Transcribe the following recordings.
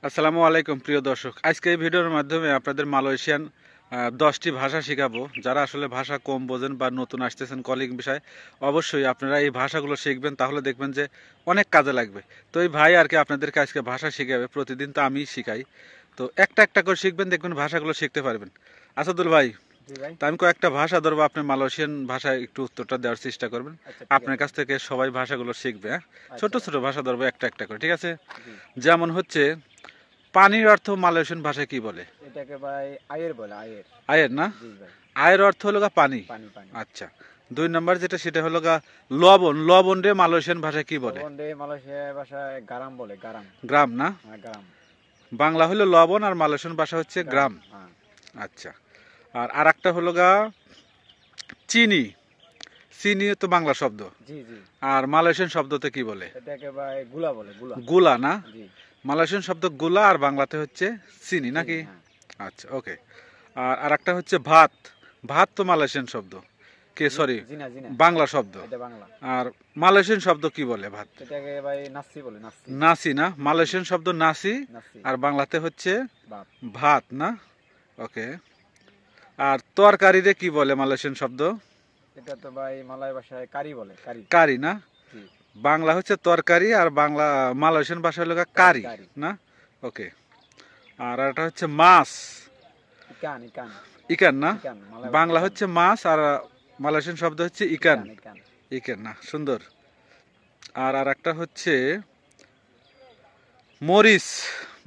আসসালামু আলাইকুম প্রিয় দর্শক, আজকে এই ভিডিওর মাধ্যমে আপনাদের মালয়েশিয়ান 10টি ভাষা শেখাবো। যারা আসলে ভাষা কম বোঝেন বা নতুন আসতেছেন কলিং বিষয়, অবশ্যই আপনারা এই ভাষাগুলো শিখবেন, তাহলে দেখবেন যে অনেক কাজে লাগবে। তো এই ভাই আর কি আপনাদেরকে আজকে ভাষা শিখাবে, প্রতিদিন তো আমি শিখাই। তো একটা একটা করে শিখবেন, দেখবেন ভাষাগুলো শিখতে পারবেন। আসাদুল ভাই, জি ভাই। তো আমি কয়েকটা ভাষা ধরবো, আপনি মালয়েশিয়ান ভাষায় একটু উত্তরটা দেওয়ার চেষ্টা করবেন। আচ্ছা, ঠিক আপনার আছে। কাছ থেকে সবাই ভাষাগুলো শিখবে, হ্যাঁ? ছোট আচ্ছা। ছোট ভাষা ধরবো একটা একটা করে, ঠিক আছে? জি। যেমন হচ্ছে পানির অর্থ মালয়েশিয়ান ভাষায় কি বলে? এটাকে ভাই আয়ের বলে, আয়ের। আয়ের না? জি ভাই। আয়ের অর্থ হলো গা পানি। পানি, পানি। আচ্ছা। 2 নাম্বার যেটা সেটা হলো গা লবণ। লবণ রে মালয়েশিয়ান ভাষায় কি বলে? লবণ দিয়ে মালয়েশিয়া ভাষায় গারাম বলে, গারাম। গ্রাম না? হ্যাঁ, গারাম। বাংলা হলো লবণ আর মালয়েশিয়ান ভাষা হচ্ছে গ্রাম। হ্যাঁ। আচ্ছা। আর আরেকটা হলো গা চিনি। চিনি তো বাংলা শব্দ। জি, জি। আর মালয়েশিয়ান শব্দতে কি বলে? এটাকে ভাই গুলা বলে, গুলা। গুলা না? জি। মালয়েশিয়ান শব্দ গুলা আর বাংলাতে হচ্ছে চিনি নাকি? চিনি, হ্যাঁ। আচ্ছা, ওকে। আর আরেকটা হচ্ছে ভাত। ভাত তো মালয়েশিয়ান শব্দ। সরি, জিনা, জিনা। বাংলা শব্দ। এটা বাংলা। আর মালয়েশিয়ান শব্দ কি বলে ভাত? এটাকে ভাই নাসি বলে, নাসি। নাসি না? মালয়েশিয়ান শব্দ নাসি। নাসি। আর বাংলাতে হচ্ছে ভাত। ভাত না? ওকে। আর তরকারিরে কি বলে মালয়েশিয়ান শব্দ? এটা তো ভাই মালয় ভাষায় কারি বলে, কারি। কারি না? জি। বাংলা হচ্ছে তরকারি আর বাংলা মালয়েশিয়ান ভাষা হলো কারি কারি। না? ওকে। আর একটা হচ্ছে মাছ। ইকান, ইকান। ইকান না? ইকান, মালয় ভাষায় বাংলা ইকান। হচ্ছে মাছ আর মালয়েশিয়ান শব্দ হচ্ছে ইকান। ইকান, ইকান। ইকান না? সুন্দর। আর একটা হচ্ছে মরিচ।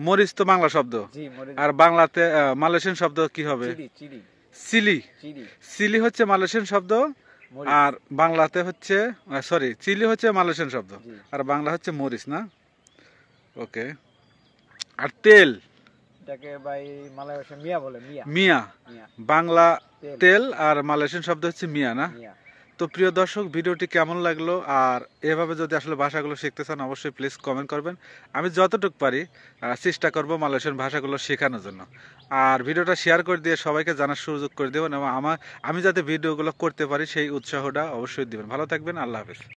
মরিচ তো বাংলা শব্দ। জি, মরিচ। আর বাংলাতে মালয়েশিয়ান শব্দ কি হবে? Chili, chili. Chili. Chili. Chili হচ্ছে মালয়েশিয়ান শব্দ। মরিচ। আর বাংলাতে হচ্ছে সরি, চিলি হচ্ছে মালয়েশিয়ান শব্দ। জি। আর বাংলা হচ্ছে মরিচ না? ওকে। আর তেল। এটাকে ভাই মালয় ভাষায় মিয়া বলে, মিয়া। মিয়া। মিয়া। বাংলা তেল। তেল আর মালয়েশিয়ান শব্দ হচ্ছে মিয়া না? মিয়া। তো প্রিয় দর্শক, ভিডিওটি কেমন লাগলো? আর এভাবে যদি আসলে ভাষাগুলো শিখতে চান, অবশ্যই প্লিজ কমেন্ট করবেন। আমি যতটুকু পারি চেষ্টা করব মালয়েশিয়ান ভাষাগুলো শেখানোর জন্য। আর ভিডিওটা শেয়ার করে দিয়ে সবাইকে জানার সুযোগ করে দেবেন, এবং আমি যাতে ভিডিওগুলো করতে পারি সেই উৎসাহটা অবশ্যই দিবেন। ভালো থাকবেন, আল্লাহ হাফেজ।